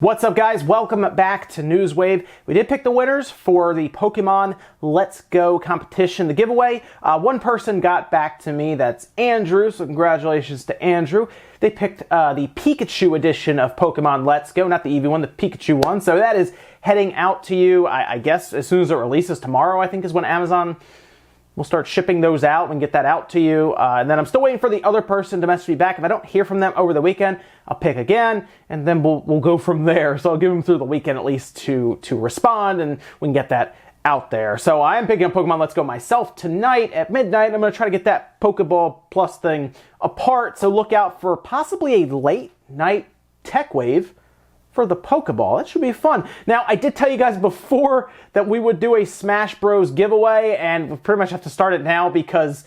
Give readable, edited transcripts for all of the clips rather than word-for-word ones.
What's up, guys? Welcome back to Newswave. We did pick the winners for the Pokemon Let's Go competition, the giveaway. One person got back to me, that's Andrew, so congratulations to Andrew. They picked the Pikachu edition of Pokemon Let's Go, not the Eevee one, the Pikachu one. So that is heading out to you, I guess, as soon as it releases tomorrow, I think is when Amazon will start shipping those out and get that out to you. And then I'm still waiting for the other person to message me back. If I don't hear from them over the weekend, I'll pick again, and then we'll go from there. So I'll give them through the weekend at least to respond, and we can get that out there. So I am picking up Pokemon Let's Go myself tonight at midnight. I'm going to try to get that Pokeball Plus thing apart. So look out for possibly a late night tech wave for the Pokeball. That should be fun. Now, I did tell you guys before that we would do a Smash Bros giveaway, and we pretty much have to start it now because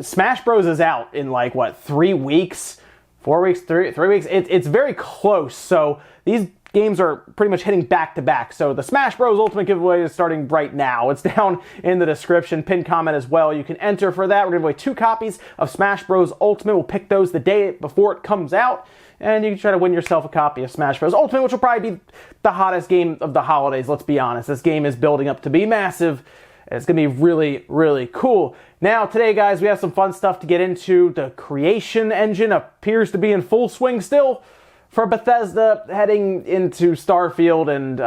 Smash Bros is out in like, what, 3 weeks? 4 weeks? 3 weeks? It's very close, so these games are pretty much hitting back to back. So the Smash Bros Ultimate giveaway is starting right now. It's down in the description, pinned comment as well. You can enter for that. We're giving away 2 copies of Smash Bros Ultimate. We'll pick those the day before it comes out, and you can try to win yourself a copy of Smash Bros Ultimate, which will probably be the hottest game of the holidays, let's be honest. This game is building up to be massive. It's going to be really, really cool. Now, today, guys, we have some fun stuff to get into. The Creation Engine appears to be in full swing still for Bethesda, heading into Starfield and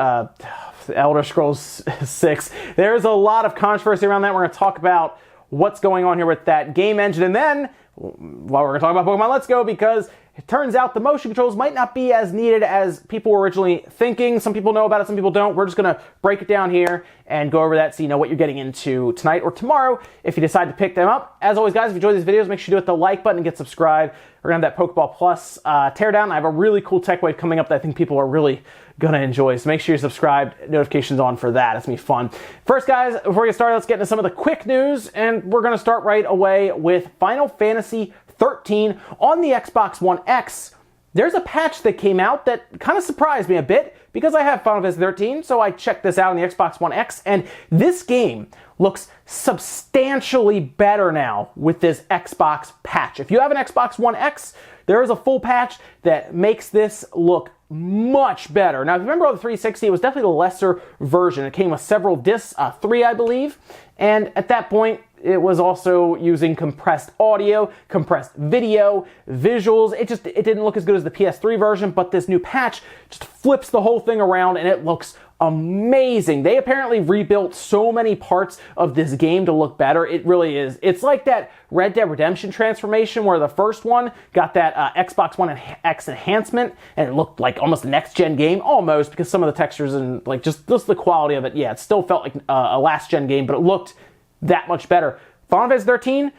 Elder Scrolls 6. There's a lot of controversy around that. We're going to talk about what's going on here with that game engine. And then, well, we're going to talk about Pokemon Let's Go because it turns out the motion controls might not be as needed as people were originally thinking. Some people know about it, some people don't. We're just going to break it down here and go over that so you know what you're getting into tonight or tomorrow if you decide to pick them up. As always, guys, if you enjoy these videos, make sure you hit the like button and get subscribed. We're going to have that Pokeball Plus teardown. I have a really cool tech wave coming up that I think people are really going to enjoy. So make sure you're subscribed, notifications on for that. It's going to be fun. First, guys, before we get started, let's get into some of the quick news. And we're going to start right away with Final Fantasy 13 on the Xbox One X. There's a patch that came out that kind of surprised me a bit because I have Final Fantasy 13, so I checked this out on the Xbox One X, and this game looks substantially better now with this Xbox patch. If you have an Xbox One X, there is a full patch that makes this look much better. Now, if you remember on the 360, it was definitely the lesser version. It came with several discs, 3, I believe, and at that point, it was also using compressed audio, compressed video, visuals. It didn't look as good as the PS3 version, but this new patch just flips the whole thing around and it looks amazing. They apparently rebuilt so many parts of this game to look better. It really is. It's like that Red Dead Redemption transformation where the first one got that Xbox One X enhancement and it looked like almost a next-gen game, almost, because some of the textures and like just the quality of it, yeah, it still felt like a last-gen game, but it looked that much better. Final Fantasy 13,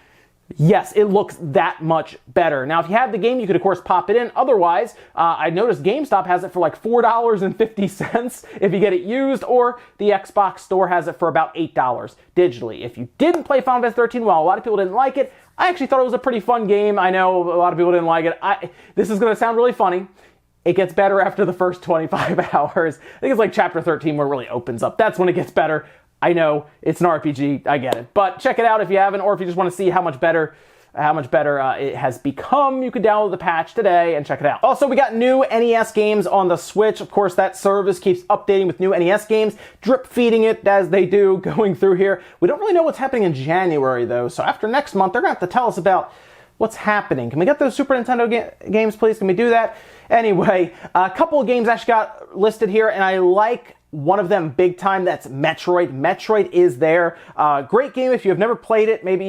yes, it looks that much better. Now, if you have the game, you could, of course, pop it in. Otherwise, I noticed GameStop has it for like $4.50 if you get it used, or the Xbox store has it for about $8 digitally. If you didn't play Final Fantasy 13, well, a lot of people didn't like it. I actually thought it was a pretty fun game. I know a lot of people didn't like it. This is going to sound really funny. It gets better after the first 25 hours. I think it's like Chapter 13 where it really opens up. That's when it gets better. I know, it's an RPG, I get it. But check it out if you haven't, or if you just want to see how much better it has become. You could download the patch today and check it out. Also, we got new NES games on the Switch. Of course, that service keeps updating with new NES games, drip feeding it as they do, going through here. We don't really know what's happening in January, though, so after next month, they're going to have to tell us about what's happening. Can we get those Super Nintendo games, please? Can we do that? Anyway, a couple of games actually got listed here, and I like one of them big time. That's Metroid. Metroid is there. Great game if you have never played it. Maybe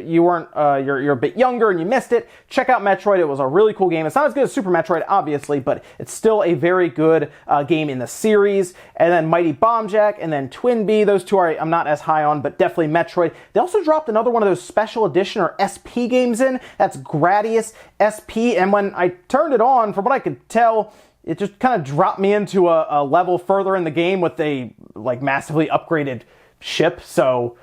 you weren't, you're a bit younger and you missed it. Check out Metroid. It was a really cool game. It's not as good as Super Metroid, obviously, but it's still a very good game in the series. And then Mighty Bomb Jack, and then Twin Bee. Those two I'm not as high on, but definitely Metroid. They also dropped another one of those special edition or SP games in. That's Gradius SP. And when I turned it on, from what I could tell, it just kind of dropped me into a level further in the game with a like massively upgraded ship. So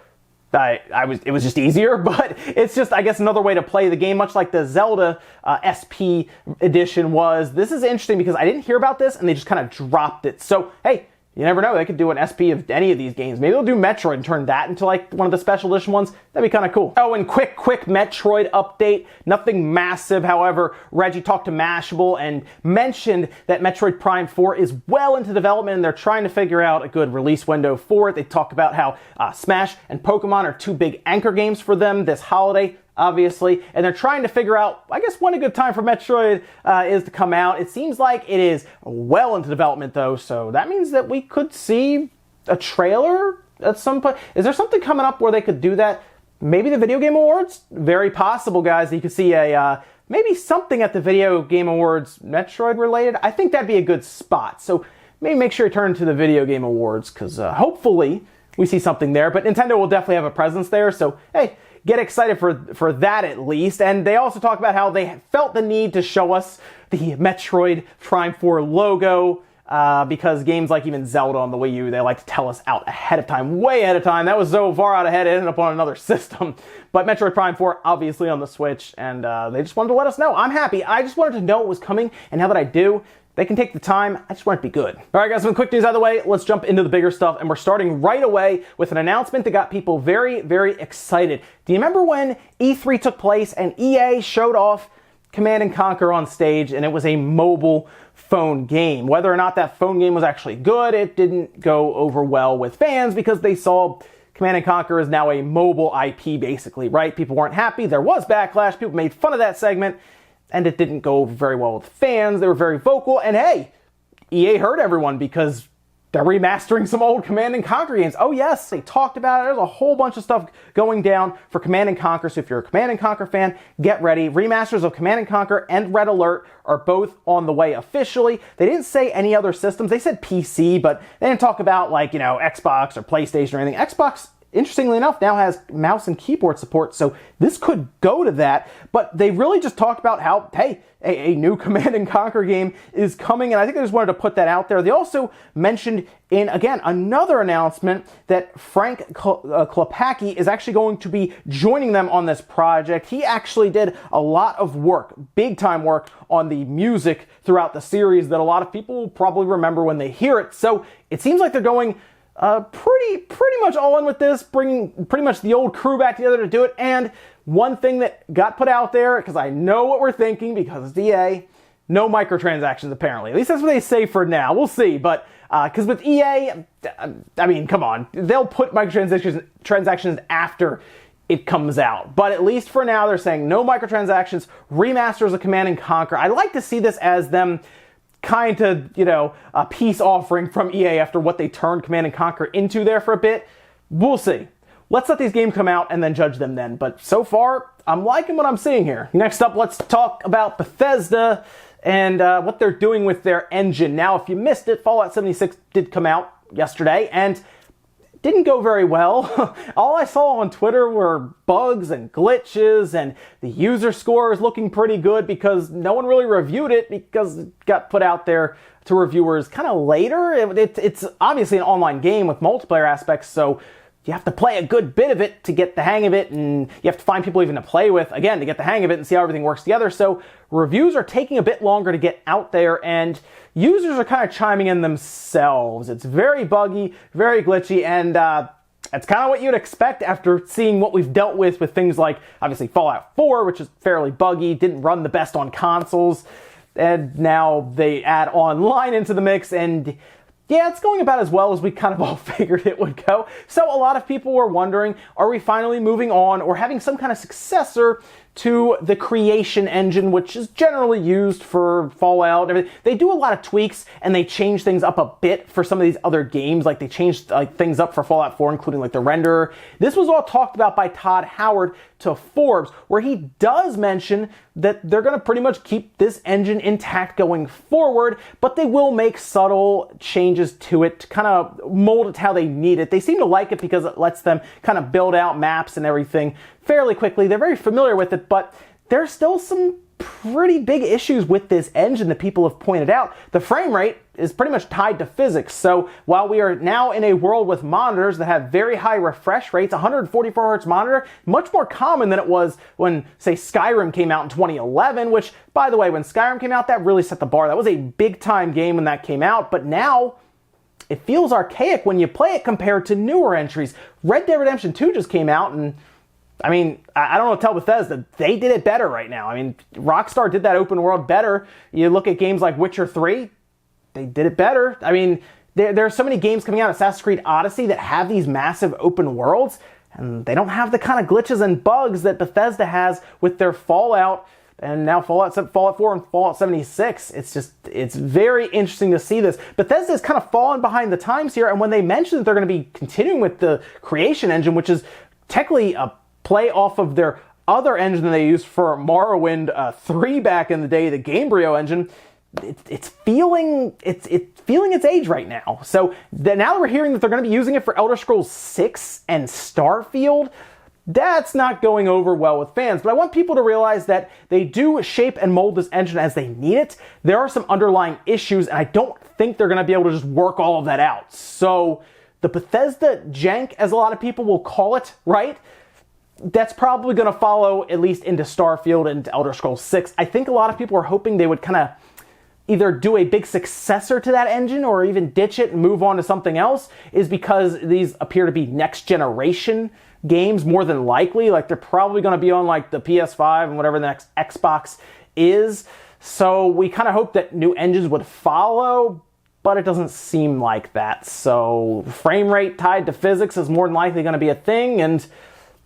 it was just easier, but it's just, I guess, another way to play the game, much like the Zelda SP edition was. This is interesting because I didn't hear about this and they just kind of dropped it. So, hey, you never know, they could do an SP of any of these games. Maybe they'll do Metroid and turn that into like one of the special edition ones. That'd be kind of cool. Oh, and quick Metroid update. Nothing massive, however. Reggie talked to Mashable and mentioned that Metroid Prime 4 is well into development and they're trying to figure out a good release window for it. They talk about how Smash and Pokemon are two big anchor games for them this holiday, obviously, and they're trying to figure out, I guess, when a good time for Metroid is to come out. It seems like it is well into development, though, so that means that we could see a trailer at some point. Is there something coming up where they could do that? Maybe the Video Game Awards? Very possible, guys. You could see a maybe something at the Video Game Awards Metroid related. I think that'd be a good spot, so maybe make sure you turn to the Video Game Awards, because hopefully we see something there, but Nintendo will definitely have a presence there, so hey, get excited for that at least. And they also talk about how they felt the need to show us the Metroid Prime 4 logo because games like even Zelda on the Wii U, they like to tell us out ahead of time, way ahead of time. That was so far out ahead, it ended up on another system. But Metroid Prime 4, obviously on the Switch, and they just wanted to let us know. I'm happy. I just wanted to know it was coming, and now that I do, they can take the time. I just want it to be good. All right, guys, some quick news out of the way. Let's jump into the bigger stuff, and we're starting right away with an announcement that got people very, very excited. Do you remember when E3 took place and EA showed off Command & Conquer on stage, and it was a mobile phone game? Whether or not that phone game was actually good, it didn't go over well with fans because they saw Command & Conquer is now a mobile IP, basically, right? People weren't happy. There was backlash. People made fun of that segment, and it didn't go over very well with fans. They were very vocal, and hey, EA heard everyone because they're remastering some old Command & Conquer games. Oh yes, they talked about it. There's a whole bunch of stuff going down for Command & Conquer, so if you're a Command & Conquer fan, get ready. Remasters of Command & Conquer and Red Alert are both on the way officially. They didn't say any other systems. They said PC, but they didn't talk about, like, you know, Xbox or PlayStation or anything. Xbox, interestingly enough, now has mouse and keyboard support, so this could go to that. But they really just talked about how, hey, a new Command & Conquer game is coming, and I think they just wanted to put that out there. They also mentioned in, again, another announcement that Frank Klepacki is actually going to be joining them on this project. He actually did a lot of work, big-time work, on the music throughout the series that a lot of people will probably remember when they hear it. So it seems like they're going pretty much all in with this, bringing pretty much the old crew back together to do it. And one thing that got put out there, because I know what we're thinking, because it's EA, no microtransactions apparently. At least that's what they say for now. We'll see, but because with EA, I mean, come on, they'll put microtransactions after it comes out. But at least for now, they're saying no microtransactions, remasters of Command & Conquer. I like to see this as them kind of, you know, a peace offering from EA after what they turned Command & Conquer into there for a bit. We'll see. Let's let these games come out and then judge them then. But so far, I'm liking what I'm seeing here. Next up, let's talk about Bethesda and what they're doing with their engine. Now, if you missed it, Fallout 76 did come out yesterday, and didn't go very well. All I saw on Twitter were bugs and glitches, and the user score is looking pretty good because no one really reviewed it because it got put out there to reviewers kind of later. It's obviously an online game with multiplayer aspects, so you have to play a good bit of it to get the hang of it, and you have to find people even to play with, again, to get the hang of it and see how everything works together. So reviews are taking a bit longer to get out there, and users are kind of chiming in themselves. It's very buggy, very glitchy, and it's kind of what you'd expect after seeing what we've dealt with things like, obviously, Fallout 4, which is fairly buggy, didn't run the best on consoles, and now they add online into the mix, and yeah, it's going about as well as we kind of all figured it would go. So a lot of people were wondering, are we finally moving on or having some kind of successor to the Creation Engine, which is generally used for Fallout and everything. They do a lot of tweaks, and they change things up a bit for some of these other games. Like, they changed things up for Fallout 4, including like the renderer. This was all talked about by Todd Howard to Forbes, where he does mention that they're going to pretty much keep this engine intact going forward, but they will make subtle changes to it to kind of mold it how they need it. They seem to like it because it lets them kind of build out maps and everything fairly quickly. They're very familiar with it, but there's still some pretty big issues with this engine that people have pointed out. The frame rate is pretty much tied to physics. So while we are now in a world with monitors that have very high refresh rates, 144 hertz monitor, much more common than it was when, say, Skyrim came out in 2011, which, by the way, when Skyrim came out, that really set the bar. That was a big time game when that came out, but now it feels archaic when you play it compared to newer entries. Red Dead Redemption 2 just came out, and I mean, I don't know what to tell Bethesda. They did it better right now. I mean, Rockstar did that open world better. You look at games like Witcher 3, they did it better. I mean, there are so many games coming out, Assassin's Creed Odyssey, that have these massive open worlds, and they don't have the kind of glitches and bugs that Bethesda has with their Fallout, and now Fallout 4 and Fallout 76. It's very interesting to see this. Bethesda is kind of falling behind the times here, and when they mention that they're going to be continuing with the Creation Engine, which is technically a play off of their other engine that they used for Morrowind 3 back in the day, the Gamebryo engine, it's feeling its age right now. So now that we're hearing that they're going to be using it for Elder Scrolls 6 and Starfield, that's not going over well with fans. But I want people to realize that they do shape and mold this engine as they need it. There are some underlying issues, and I don't think they're going to be able to just work all of that out. So the Bethesda jank, as a lot of people will call it, right? That's probably going to follow at least into Starfield and Elder Scrolls 6. I think a lot of people are hoping they would kind of either do a big successor to that engine or even ditch it and move on to something else, is because these appear to be next generation games more than likely. Like, they're probably going to be on like the PS5 and whatever the next Xbox is. So we kind of hope that new engines would follow, but it doesn't seem like that. So frame rate tied to physics is more than likely going to be a thing, and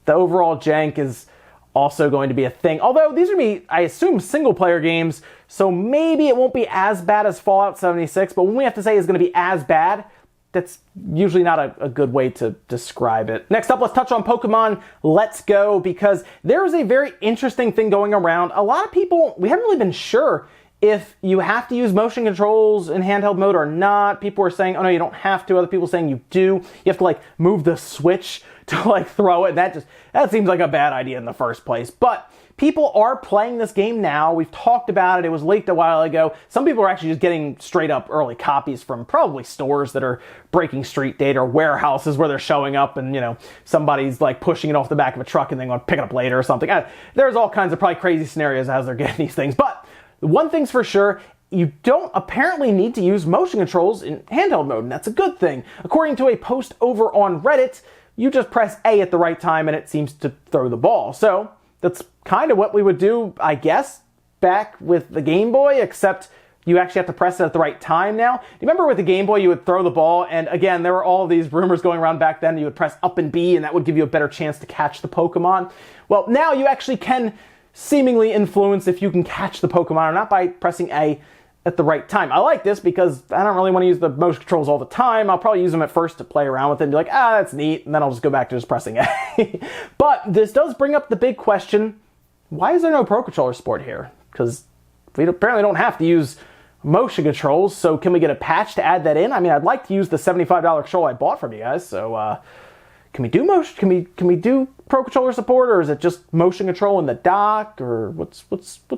the overall jank is also going to be a thing. Although these are going to be, I assume, single-player games, so maybe it won't be as bad as Fallout 76, but when we have to say it's going to be as bad, that's usually not a good way to describe it. Next up, let's touch on Pokemon Let's Go, because there is a very interesting thing going around. A lot of people, we haven't really been sure if you have to use motion controls in handheld mode or not. People are saying, oh no, you don't have to. Other people saying you do. You have to like move the switch to like throw it. That seems like a bad idea in the first place. But people are playing this game now. We've talked about it. It was leaked a while ago. Some people are actually just getting straight up early copies from probably stores that are breaking street data, or warehouses where they're showing up and, you know, somebody's like pushing it off the back of a truck and then going to pick it up later or something. There's all kinds of probably crazy scenarios as they're getting these things. But one thing's for sure, you don't apparently need to use motion controls in handheld mode, and that's a good thing. According to a post over on Reddit, you just press A at the right time and it seems to throw the ball. So that's kind of what we would do, I guess, back with the Game Boy, except you actually have to press it at the right time now. Do you remember with the Game Boy, you would throw the ball, and again, there were all these rumors going around back then, you would press up and B, and that would give you a better chance to catch the Pokemon. Well, now you actually can seemingly influence if you can catch the Pokemon or not by pressing A at the right time. I like this because I don't really want to use the motion controls all the time. I'll probably use them at first to play around with it and be like, that's neat, and then I'll just go back to just pressing A. But this does bring up the big question, why is there no Pro Controller support here? Because we apparently don't have to use motion controls, so can we get a patch to add that in? I mean, I'd like to use the $75 controller I bought from you guys, so can we do motion? Can we do Pro Controller support, or is it just motion control in the dock, or what's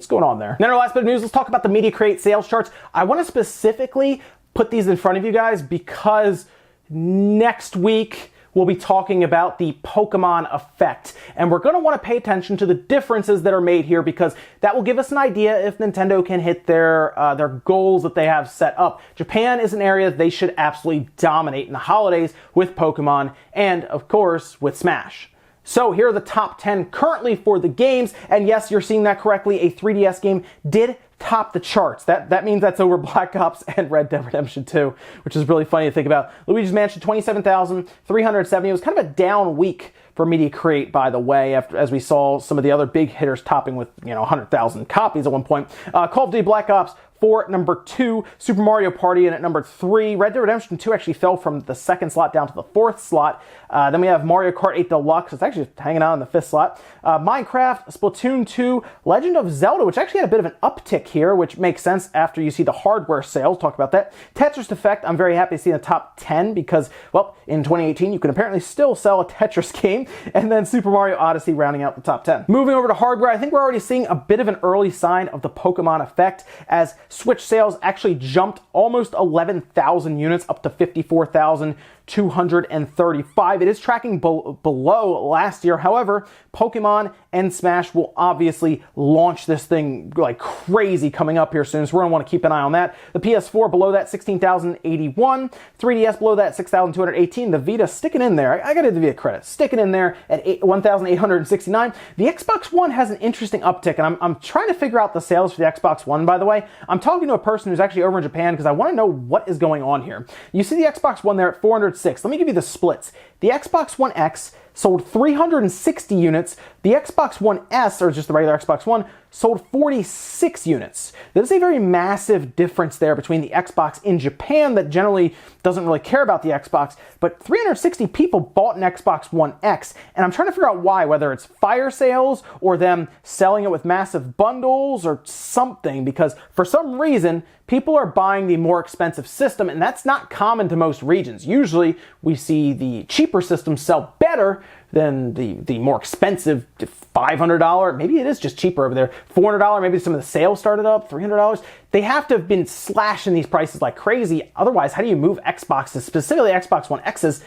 going on there? And then our last bit of news, let's talk about the Media Create sales charts. I want to specifically put these in front of you guys because next week we'll be talking about the Pokemon effect, and we're going to want to pay attention to the differences that are made here, because that will give us an idea if Nintendo can hit their goals that they have set up. Japan is an area that they should absolutely dominate in the holidays with Pokemon, and of course with Smash. So here are the top 10 currently for the games, and yes, you're seeing that correctly, a 3DS game did top the charts. That means that's over Black Ops and Red Dead Redemption 2, which is really funny to think about. Luigi's Mansion, 27,370. It was kind of a down week for Media Create, by the way, as we saw some of the other big hitters topping with 100,000 copies at one point. Call of Duty Black Ops 4 at number 2, Super Mario Party in at number 3. Red Dead Redemption 2 actually fell from the 2nd slot down to the 4th slot. Then we have Mario Kart 8 Deluxe. It's actually hanging out in the 5th slot. Minecraft, Splatoon 2, Legend of Zelda, which actually had a bit of an uptick here, which makes sense after you see the hardware sales. Talk about that. Tetris Effect, I'm very happy to see in the top 10 because, well, in 2018, you can apparently still sell a Tetris game. And then Super Mario Odyssey rounding out the top 10. Moving over to hardware, I think we're already seeing a bit of an early sign of the Pokemon effect as Switch sales actually jumped almost 11,000 units up to 54,235. It is tracking below last year. However, Pokemon and Smash will obviously launch this thing like crazy coming up here soon, so we're going to want to keep an eye on that. The PS4 below that, 16,081. 3DS below that, 6,218. The Vita sticking in there. I got to give you credit. Sticking in there at 1,869. The Xbox One has an interesting uptick, and I'm trying to figure out the sales for the Xbox One, by the way. I'm talking to a person who's actually over in Japan because I want to know what is going on here. You see the Xbox One there at 406. Let me give you the splits. The Xbox One X sold 360 units. The Xbox One S, or just the regular Xbox One, sold 46 units. There's a very massive difference there between the Xbox in Japan that generally doesn't really care about the Xbox, but 360 people bought an Xbox One X, and I'm trying to figure out why, whether it's fire sales or them selling it with massive bundles or something, because for some reason, people are buying the more expensive system, and that's not common to most regions. Usually, we see the cheaper systems sell better than the more expensive $500, maybe it is just cheaper over there, $400, maybe some of the sales started up, $300. They have to have been slashing these prices like crazy. Otherwise, how do you move Xboxes, specifically Xbox One X's,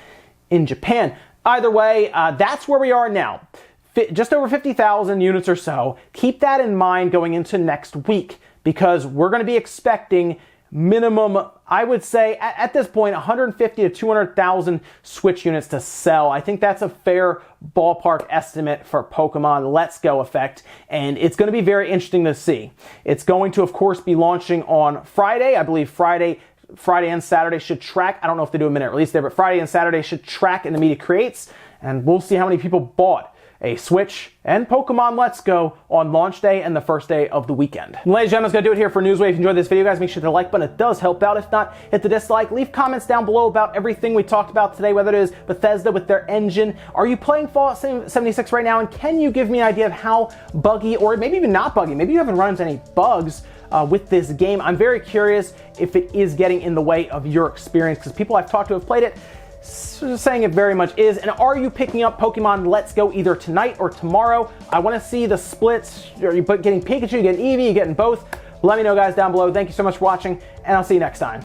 in Japan? Either way, that's where we are now. Just over 50,000 units or so. Keep that in mind going into next week, because we're going to be expecting minimum, I would say, at this point, 150 to 200,000 Switch units to sell. I think that's a fair ballpark estimate for Pokemon Let's Go effect, and it's going to be very interesting to see. It's going to, of course, be launching on Friday. I believe Friday and Saturday should track. I don't know if they do a minute release there, but Friday and Saturday should track in the media creates, and we'll see how many people bought a Switch and Pokemon Let's Go on launch day and the first day of the weekend. And ladies and gentlemen, that's going to do it here for Newswave. If you enjoyed this video, guys, make sure to hit the like button. It does help out. If not, hit the dislike. Leave comments down below about everything we talked about today, whether it is Bethesda with their engine. Are you playing Fallout 76 right now? And can you give me an idea of how buggy, or maybe even not buggy, maybe you haven't run into any bugs with this game? I'm very curious if it is getting in the way of your experience, because people I've talked to have played it saying it very much is. And are you picking up Pokemon Let's Go either tonight or tomorrow? I want to see the splits. Are you getting Pikachu, you getting Eevee, you getting both? Let me know, guys, down below. Thank you so much for watching, and I'll see you next time.